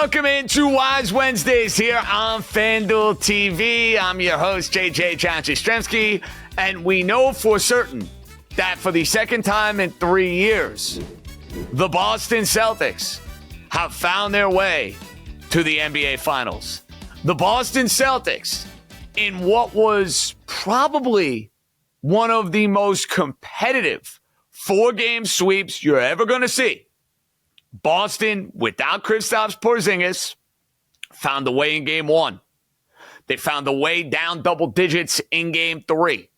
Welcome into Wise Wednesdays here on FanDuel TV. I'm your host, Jastremski, and we know for certain that for the second time in 3 years, the Boston Celtics have found their way to the NBA Finals. The Boston Celtics, in what was probably one of the most competitive 4-game sweeps you're ever going to see. Boston, without Kristaps Porzingis, found the way in Game 1. They found the way down double digits in Game 3.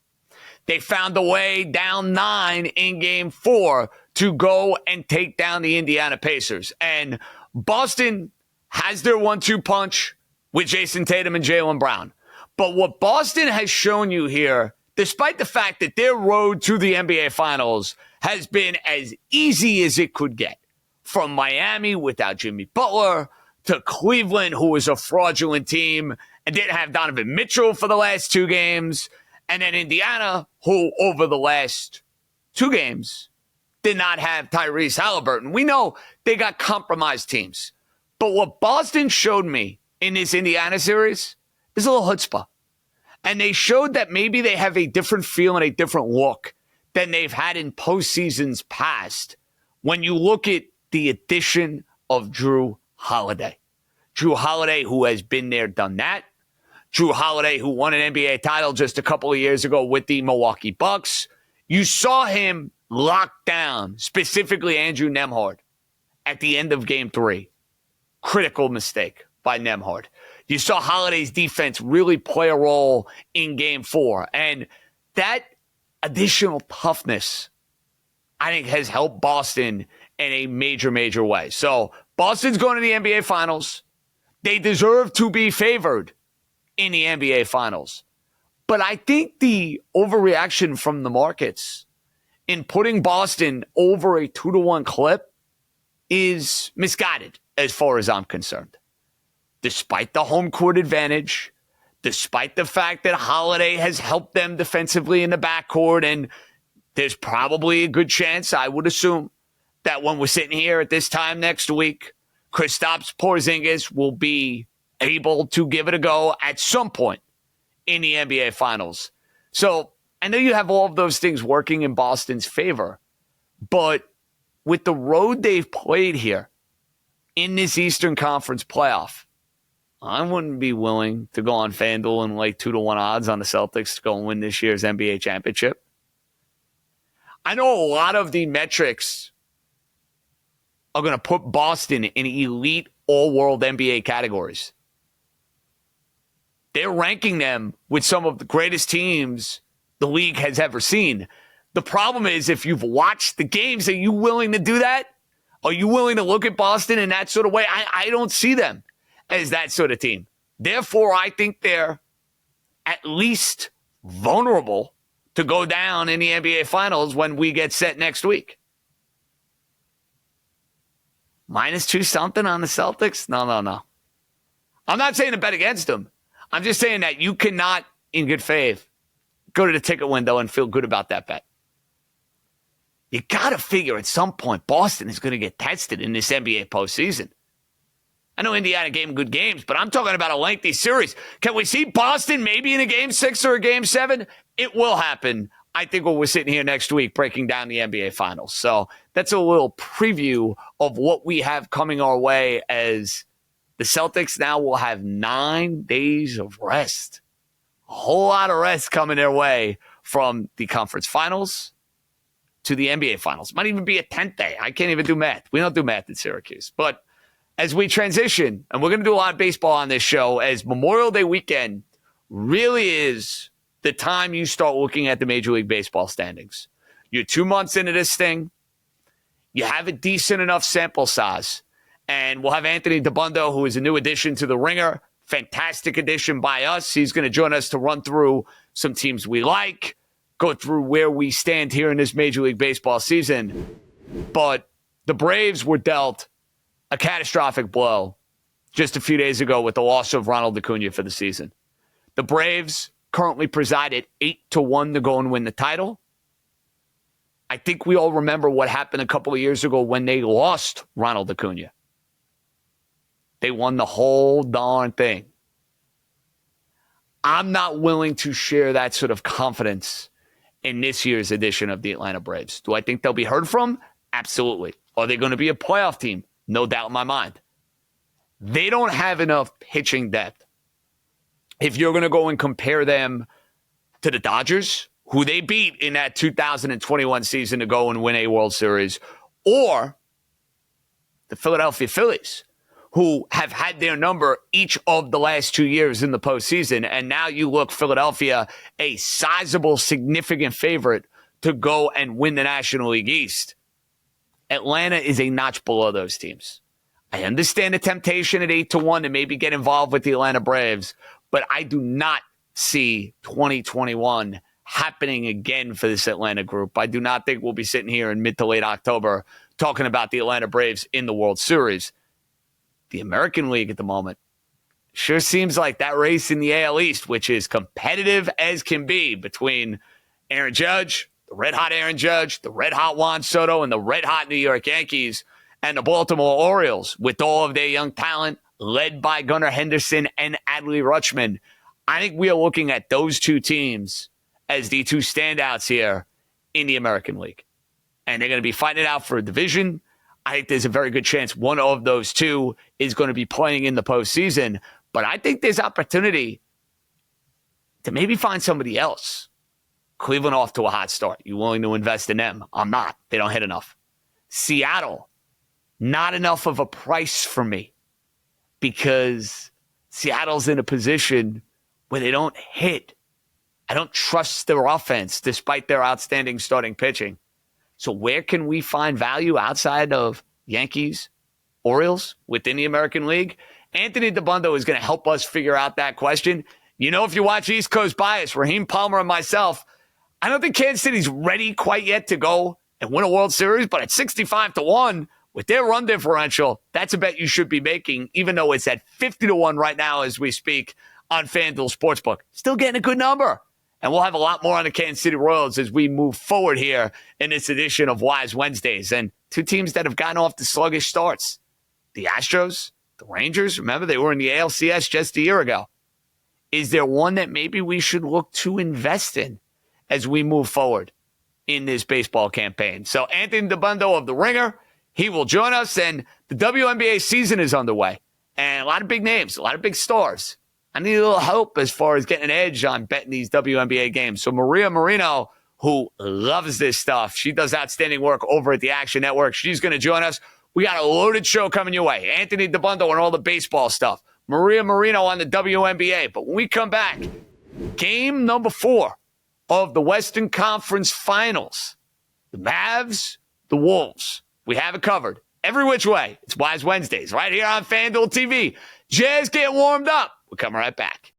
They found the way down 9 in Game 4 to go and take down the Indiana Pacers. And Boston has their 1-2 punch with Jason Tatum and Jaylen Brown. But what Boston has shown you here, despite the fact that their road to the NBA Finals has been as easy as it could get, from Miami without Jimmy Butler to Cleveland, who was a fraudulent team and didn't have Donovan Mitchell for the last 2 games, and then Indiana, who over the last 2 games did not have Tyrese Halliburton. We know they got compromised teams. But what Boston showed me in this Indiana series is a little chutzpah. And they showed that maybe they have a different feel and a different look than they've had in postseasons past when you look at the addition of Jrue Holiday. Jrue Holiday, who has been there, done that. Jrue Holiday, who won an NBA title just a couple of years ago with the Milwaukee Bucks. You saw him lock down, specifically Andrew Nembhard, at the end of Game 3. Critical mistake by Nembhard. You saw Holiday's defense really play a role in Game 4. And that additional toughness, I think, has helped Boston in a major, major way. So Boston's going to the NBA Finals. They deserve to be favored in the NBA Finals. But I think the overreaction from the markets in putting Boston over a 2-1 clip is misguided as far as I'm concerned. Despite the home court advantage, despite the fact that Holiday has helped them defensively in the backcourt, and there's probably a good chance, I would assume, that when we're sitting here at this time next week, Kristaps Porzingis will be able to give it a go at some point in the NBA Finals. So I know you have all of those things working in Boston's favor, but with the road they've played here in this Eastern Conference playoff, I wouldn't be willing to go on FanDuel and lay 2-1 odds on the Celtics to go and win this year's NBA championship. I know a lot of the metrics are going to put Boston in elite all-world NBA categories. They're ranking them with some of the greatest teams the league has ever seen. The problem is, if you've watched the games, are you willing to do that? Are you willing to look at Boston in that sort of way? I don't see them as that sort of team. Therefore, I think they're at least vulnerable to go down in the NBA Finals when we get set next week. -2 something on the Celtics? No. I'm not saying to bet against them. I'm just saying that you cannot, in good faith, go to the ticket window and feel good about that bet. You got to figure at some point Boston is going to get tested in this NBA postseason. I know Indiana gave them good games, but I'm talking about a lengthy series. Can we see Boston maybe in a Game 6 or a Game 7? It will happen, I think, when we're sitting here next week breaking down the NBA Finals. So that's a little preview of what we have coming our way, as the Celtics now will have 9 days of rest. A whole lot of rest coming their way from the conference finals to the NBA Finals. Might even be a 10th day. I can't even do math. We don't do math at Syracuse. But as we transition, and we're going to do a lot of baseball on this show, as Memorial Day weekend really is the time you start looking at the Major League Baseball standings. You're 2 months into this thing. You have a decent enough sample size. And we'll have Anthony DeBundo, who is a new addition to the Ringer. Fantastic addition by us. He's going to join us to run through some teams we like, go through where we stand here in this Major League Baseball season. But the Braves were dealt a catastrophic blow just a few days ago with the loss of Ronald Acuna for the season. The Braves currently preside at 8-1 to go and win the title. I think we all remember what happened a couple of years ago when they lost Ronald Acuna. They won the whole darn thing. I'm not willing to share that sort of confidence in this year's edition of the Atlanta Braves. Do I think they'll be heard from? Absolutely. Are they going to be a playoff team? No doubt in my mind. They don't have enough pitching depth. If you're going to go and compare them to the Dodgers, who they beat in that 2021 season to go and win a World Series, or the Philadelphia Phillies, who have had their number each of the last 2 years in the postseason, and now you look Philadelphia a sizable, significant favorite to go and win the National League East. Atlanta is a notch below those teams. I understand the temptation at 8-1 to maybe get involved with the Atlanta Braves, but I do not see 2021 happening again for this Atlanta group. I do not think we'll be sitting here in mid to late October talking about the Atlanta Braves in the World Series. The American League at the moment sure seems like that race in the AL East, which is competitive as can be between Aaron Judge, the red-hot Aaron Judge, the red-hot Juan Soto, and the red-hot New York Yankees, and the Baltimore Orioles, with all of their young talent, led by Gunnar Henderson and Adley Rutschman. I think we are looking at those two teams as the two standouts here in the American League. And they're going to be fighting it out for a division. I think there's a very good chance one of those two is going to be playing in the postseason. But I think there's opportunity to maybe find somebody else. Cleveland off to a hot start. You willing to invest in them? I'm not. They don't hit enough. Seattle, not enough of a price for me because Seattle's in a position where they don't hit. I don't trust their offense despite their outstanding starting pitching. So where can we find value outside of Yankees, Orioles within the American League? Anthony DeBundo is going to help us figure out that question. You know, if you watch East Coast Bias, Raheem Palmer and myself, I don't think Kansas City's ready quite yet to go and win a World Series, but at 65-1 with their run differential, that's a bet you should be making, even though it's at 50-1 right now as we speak on FanDuel Sportsbook. Still getting a good number. And we'll have a lot more on the Kansas City Royals as we move forward here in this edition of Wise Wednesdays. And two teams that have gotten off the sluggish starts. The Astros, the Rangers, remember they were in the ALCS just a year ago. Is there one that maybe we should look to invest in as we move forward in this baseball campaign? So Anthony DeBundo of The Ringer, he will join us, and the WNBA season is underway. And a lot of big names, a lot of big stars. I need a little help as far as getting an edge on betting these WNBA games. So Maria Marino, who loves this stuff, she does outstanding work over at the Action Network. She's going to join us. We got a loaded show coming your way. Anthony DeBundo and all the baseball stuff. Maria Marino on the WNBA. But when we come back, game number 4 of the Western Conference Finals. The Mavs, the Wolves. We have it covered every which way. It's Wise Wednesdays right here on FanDuel TV. Jazz get warmed up. We'll come right back.